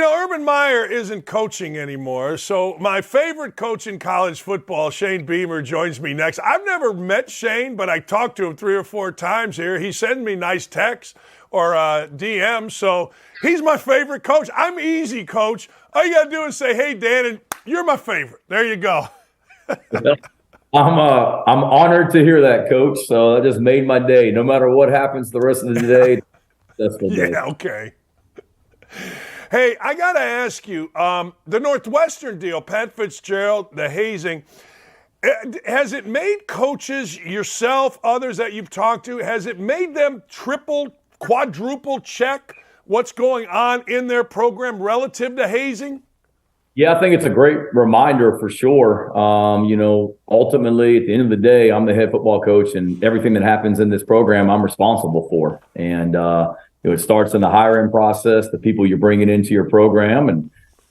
Urban Meyer isn't coaching anymore, so my favorite coach in college football, Shane Beamer, joins me next. I've never met Shane, but I talked to him 3 or 4 times here. He sends me nice texts or DMs, so he's my favorite coach. I'm easy, Coach. All you got to do is say, hey, Dan, and you're my favorite. There you go. I'm honored to hear that, Coach, so that just made my day. No matter what happens the rest of the day, that's the day. Yeah, okay. Hey, I got to ask you, the Northwestern deal, Pat Fitzgerald, the hazing, has it made coaches, yourself, others that you've talked to, has it made them triple, quadruple check what's going on in their program relative to hazing? Yeah, I think it's a great reminder for sure. Ultimately, at the end of the day, I'm the head football coach, and everything that happens in this program, I'm responsible for. And it starts in the hiring process, the people you're bringing into your program,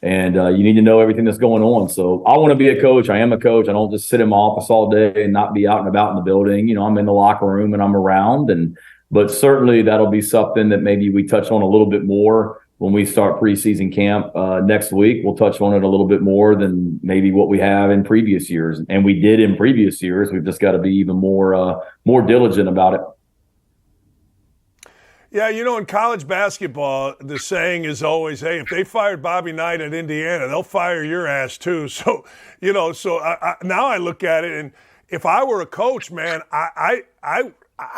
and you need to know everything that's going on. So I want to be a coach. I am a coach. I don't just sit in my office all day and not be out and about in the building. I'm in the locker room and I'm around. But certainly that'll be something that maybe we touch on a little bit more when we start preseason camp next week. We'll touch on it a little bit more than maybe what we have in previous years. And we did in previous years. We've just got to be even more diligent about it. Yeah, in college basketball, the saying is always, hey, if they fired Bobby Knight at Indiana, they'll fire your ass too. So, now I look at it, and if I were a coach, man, I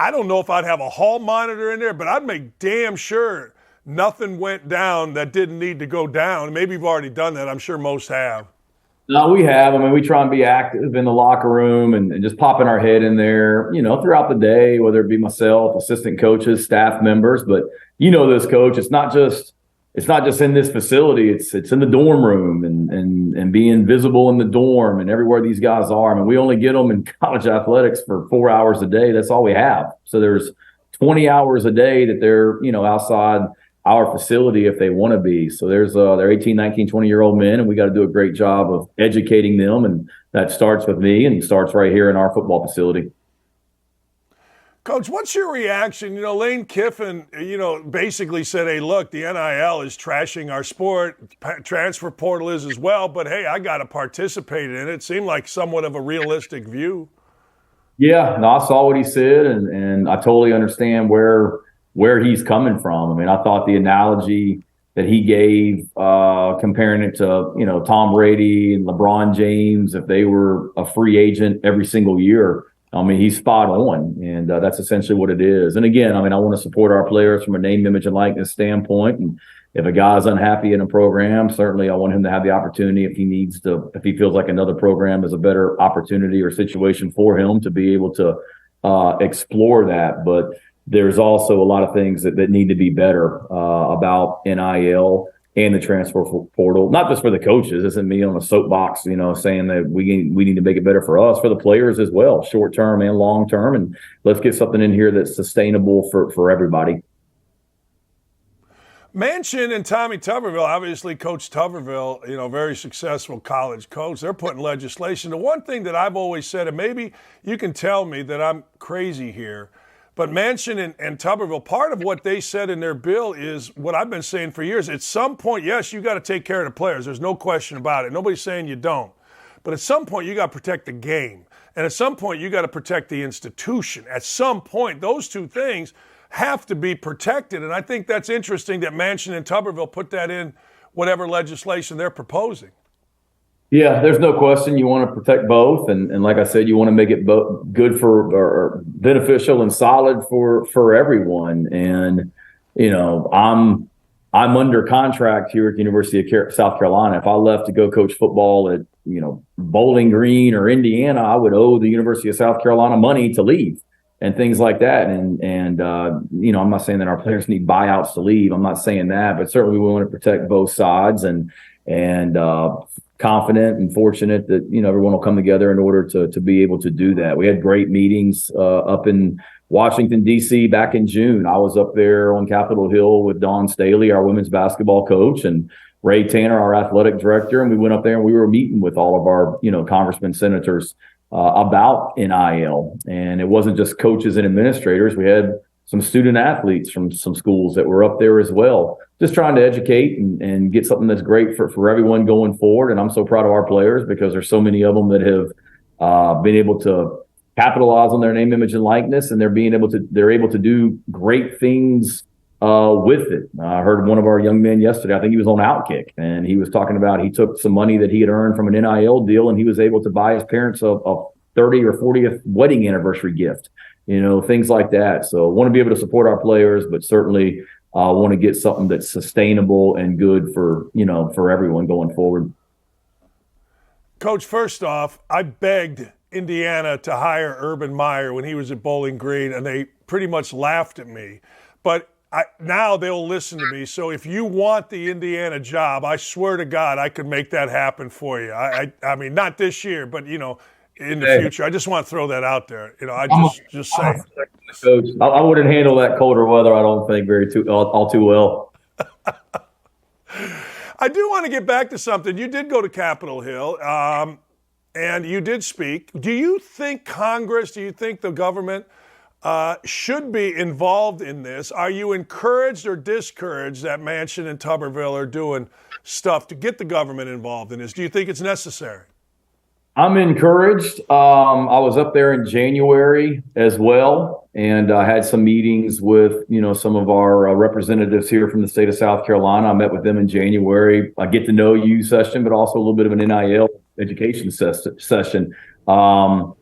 don't know if I'd have a hall monitor in there, but I'd make damn sure nothing went down that didn't need to go down. Maybe you've already done that. I'm sure most have. No, we have. I mean, we try and be active in the locker room and just popping our head in there, throughout the day, whether it be myself, assistant coaches, staff members. But this, Coach, it's not just in this facility. It's in the dorm room and being visible in the dorm and everywhere these guys are. I mean, we only get them in college athletics for 4 hours a day. That's all we have. So there's 20 hours a day that they're, outside our facility if they want to be. So they're 18, 19, 20-year-old men, and we got to do a great job of educating them. And that starts with me and starts right here in our football facility. Coach, what's your reaction? Lane Kiffin, basically said, hey, look, the NIL is trashing our sport. Transfer portal is as well. But, hey, I got to participate in it. It seemed like somewhat of a realistic view. Yeah, no, I saw what he said, and I totally understand where he's coming from. I mean, I thought the analogy that he gave, comparing it to, Tom Brady and LeBron James, if they were a free agent every single year, I mean, he's spot on. And that's essentially what it is. And again, I mean, I want to support our players from a name, image, and likeness standpoint. And if a guy's unhappy in a program, certainly I want him to have the opportunity if he feels like another program is a better opportunity or situation for him to be able to explore that. But there's also a lot of things that need to be better about NIL and the transfer portal, not just for the coaches. This isn't me on a soapbox, saying that we need to make it better for us, for the players as well, short term and long term. And let's get something in here that's sustainable for everybody. Manchin and Tommy Tuberville, obviously Coach Tuberville, very successful college coach. They're putting legislation. The one thing that I've always said, and maybe you can tell me that I'm crazy here, but Manchin and Tuberville, part of what they said in their bill is what I've been saying for years. At some point, yes, you got to take care of the players. There's no question about it. Nobody's saying you don't. But at some point, you got to protect the game. And at some point, you got to protect the institution. At some point, those two things have to be protected. And I think that's interesting that Manchin and Tuberville put that in whatever legislation they're proposing. Yeah, there's no question. You want to protect both. And like I said, you want to make it good or beneficial and solid for everyone. And, I'm under contract here at the University of South Carolina. If I left to go coach football at, Bowling Green or Indiana, I would owe the University of South Carolina money to leave and things like that. And I'm not saying that our players need buyouts to leave. I'm not saying that, but certainly we want to protect both sides and confident and fortunate that, everyone will come together in order to be able to do that. We had great meetings up in Washington, D.C. back in June. I was up there on Capitol Hill with Dawn Staley, our women's basketball coach, and Ray Tanner, our athletic director. And we went up there and we were meeting with all of our, congressmen, senators about NIL. And it wasn't just coaches and administrators. We had some student athletes from some schools that were up there as well. Just trying to educate and get something that's great for everyone going forward. And I'm so proud of our players because there's so many of them that have been able to capitalize on their name, image, and likeness, and they're able to do great things with it. I heard one of our young men yesterday, I think he was on OutKick, and he was talking about he took some money that he had earned from an NIL deal, and he was able to buy his parents a 30th or 40th wedding anniversary gift, things like that. So I want to be able to support our players, but certainly want to get something that's sustainable and good for everyone going forward. Coach, first off, I begged Indiana to hire Urban Meyer when he was at Bowling Green, and they pretty much laughed at me. But now they'll listen to me. So if you want the Indiana job, I swear to God, I could make that happen for you. I mean, not this year, but in the future. I just want to throw that out there. Just saying. Coach, I wouldn't handle that colder weather, I don't think, all too well. I do want to get back to something. You did go to Capitol Hill, and you did speak. Do you think Congress, do you think the government should be involved in this? Are you encouraged or discouraged that Manchin and Tuberville are doing stuff to get the government involved in this? Do you think it's necessary? I'm encouraged. I was up there in January as well, and I had some meetings with, some of our representatives here from the state of South Carolina. I met with them in January. I get to know you session, but also a little bit of an NIL education session. I'm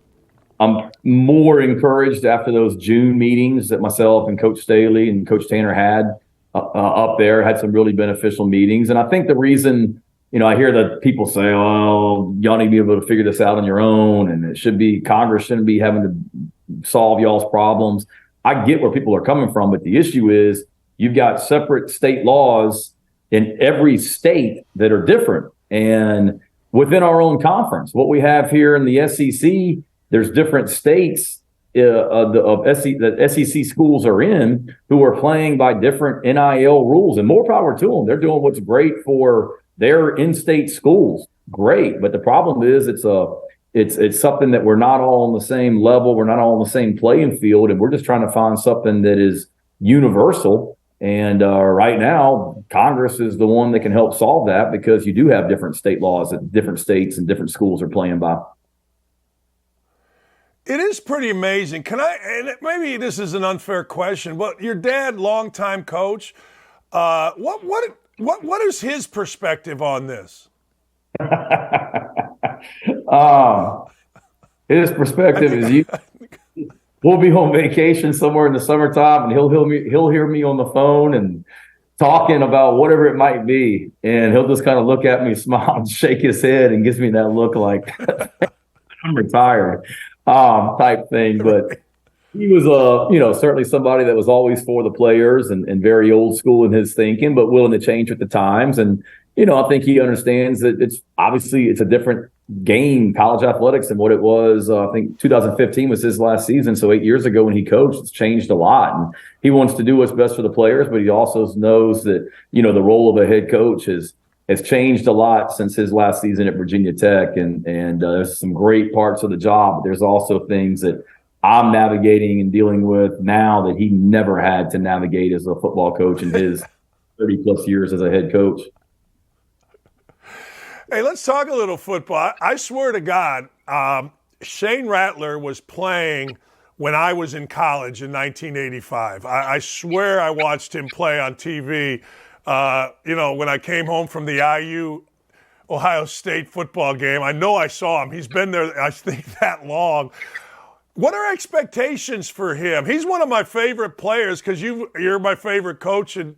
more encouraged after those June meetings that myself and Coach Staley and Coach Tanner had up there, had some really beneficial meetings. And I think the reason, I hear that people say, oh, y'all need to be able to figure this out on your own, and Congress shouldn't be having to solve y'all's problems. I get where people are coming from, but the issue is you've got separate state laws in every state that are different. And within our own conference, what we have here in the SEC, there's different states that SEC schools are in who are playing by different NIL rules, and more power to them. They're doing what's great for their in-state schools. Great. But the problem is it's something that we're not all on the same level. We're not all on the same playing field, and we're just trying to find something that is universal. And right now, Congress is the one that can help solve that because you do have different state laws that different states and different schools are playing by. It is pretty amazing. And maybe this is an unfair question, but your dad, longtime coach, what is his perspective on this? His perspective is we'll be on vacation somewhere in the summertime, and he'll hear me on the phone and talking about whatever it might be, and he'll just kind of look at me, smile, and shake his head, and gives me that look like I'm retired. Type thing. But he was certainly somebody that was always for the players and very old school in his thinking, but willing to change with the times. And I think he understands that it's a different game, college athletics, than what it was. I think 2015 was his last season, so 8 years ago when he coached, it's changed a lot. And he wants to do what's best for the players, but he also knows that the role of a head coach has changed a lot since his last season at Virginia Tech, and there's some great parts of the job, but there's also things that I'm navigating and dealing with now that he never had to navigate as a football coach in his 30-plus years as a head coach. Hey, let's talk a little football. I swear to God, Shane Rattler was playing when I was in college in 1985. I swear I watched him play on TV. When I came home from the IU Ohio State football game, I know I saw him. He's been there, I think, that long. What are expectations for him? He's one of my favorite players because you're my favorite coach, and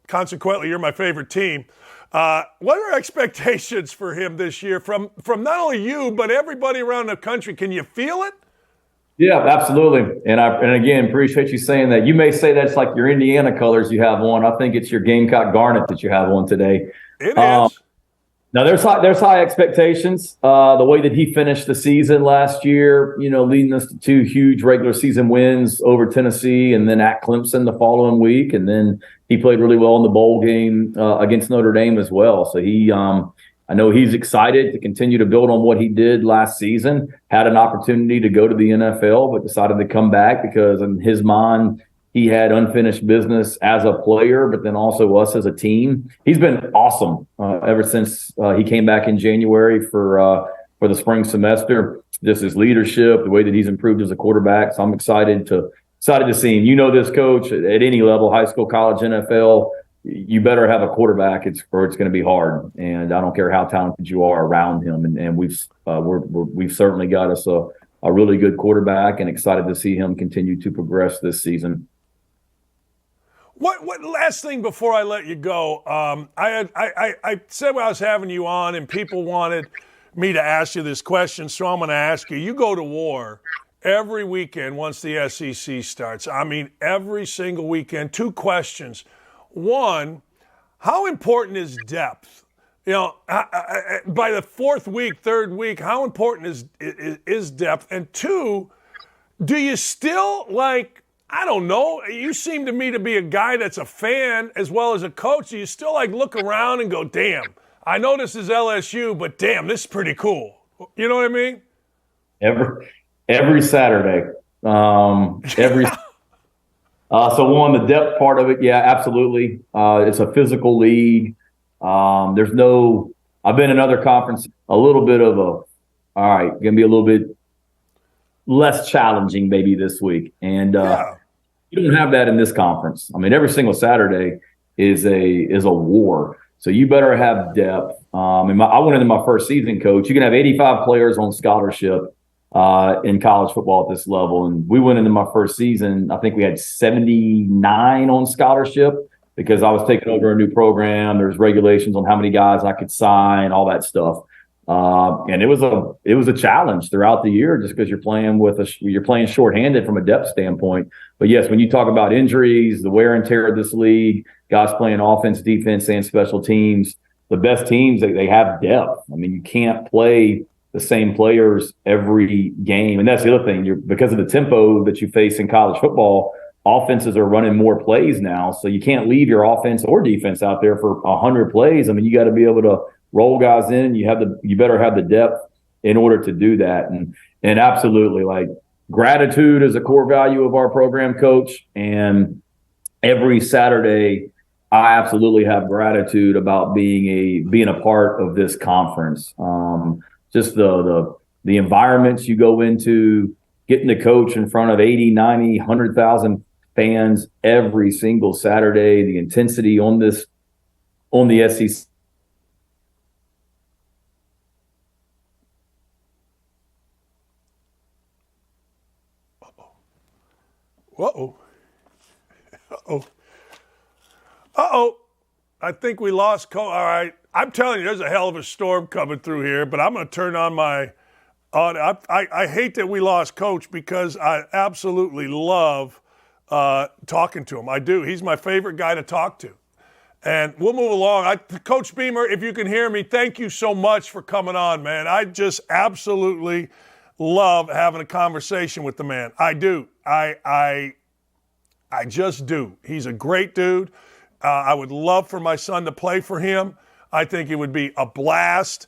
consequently, you're my favorite team. What are expectations for him this year from not only you but everybody around the country? Can you feel it? Yeah, absolutely. And again, appreciate you saying that. You may say that's like your Indiana colors you have on. I think it's your Gamecock garnet that you have on today. It is. Now there's high expectations. The way that he finished the season last year, leading us to 2 huge regular season wins over Tennessee and then at Clemson the following week. And then he played really well in the bowl game against Notre Dame as well. So I know he's excited to continue to build on what he did last season, had an opportunity to go to the NFL, but decided to come back because in his mind, he had unfinished business as a player, but then also us as a team. He's been awesome ever since he came back in January for the spring semester. Just his leadership, the way that he's improved as a quarterback. So I'm excited to see him. You know this, Coach, at any level, high school, college, NFL, you better have a quarterback. It's going to be hard, and I don't care how talented you are around him. And we've certainly got us a really good quarterback, and excited to see him continue to progress this season. What last thing before I let you go? I said when I was having you on, and people wanted me to ask you this question, so I'm going to ask you. You go to war every weekend once the SEC starts. I mean, every single weekend. 2 questions. One, how important is depth? You know, by the 4th week, 3rd week, how important is depth? And 2, do you still I don't know. You seem to me to be a guy that's a fan as well as a coach. Do you still look around and go, damn, I know this is LSU, but damn, this is pretty cool. You know what I mean? Every Saturday. So the depth part of it, yeah, absolutely. It's a physical league. I've been in other conferences, a little bit of all right, going to be a little bit less challenging maybe this week. And you don't have that in this conference. I mean, every single Saturday is a war. So you better have depth. I went into my first season, Coach. You can have 85 players on scholarship in college football at this level. And we went into my first season, I think we had 79 on scholarship because I was taking over a new program. There's regulations on how many guys I could sign, all that stuff. And it was a challenge throughout the year just because you're playing shorthanded from a depth standpoint. But yes, when you talk about injuries, the wear and tear of this league, guys playing offense, defense, and special teams, the best teams, they have depth. I mean, you can't play the same players every game. And that's the other thing. Because of the tempo that you face in college football, offenses are running more plays now. So you can't leave your offense or defense out there for 100 plays. I mean, you got to be able to roll guys in. You better have the depth in order to do that. And absolutely, gratitude is a core value of our program, Coach. And every Saturday, I absolutely have gratitude about being a part of this conference. Just the environments you go into, getting to coach in front of 80, 90, 100,000 fans every single Saturday, the intensity on the SEC. Uh-oh. Uh-oh. I think we lost All right. I'm telling you, there's a hell of a storm coming through here, but I'm going to turn on my audio. I hate that we lost Coach because I absolutely love talking to him. I do. He's my favorite guy to talk to. And we'll move along. Coach Beamer, if you can hear me, thank you so much for coming on, man. I just absolutely love having a conversation with the man. I do. I just do. He's a great dude. I would love for my son to play for him. I think it would be a blast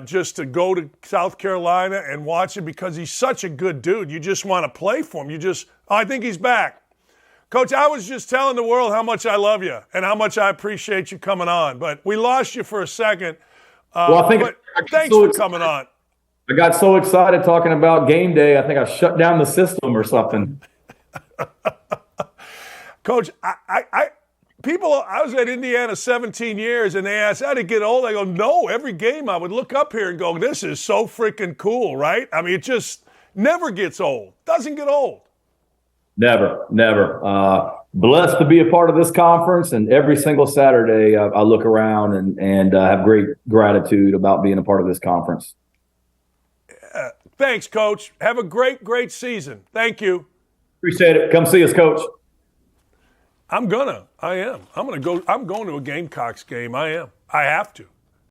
just to go to South Carolina and watch him because he's such a good dude. You just want to play for him. I think he's back. Coach, I was just telling the world how much I love you and how much I appreciate you coming on. But we lost you for a second. Thanks for coming on. I got so excited talking about game day, I think I shut down the system or something. Coach, I was at Indiana 17 years, and they asked, how did it get old? I go, no, every game I would look up here and go, this is so freaking cool, right? I mean, it just never gets old. Doesn't get old. Never. Blessed to be a part of this conference, and every single Saturday I look around and have great gratitude about being a part of this conference. Thanks, Coach. Have a great season. Thank you. Appreciate it. Come see us, Coach. I am. I'm going to a Gamecocks game. I am. I have to.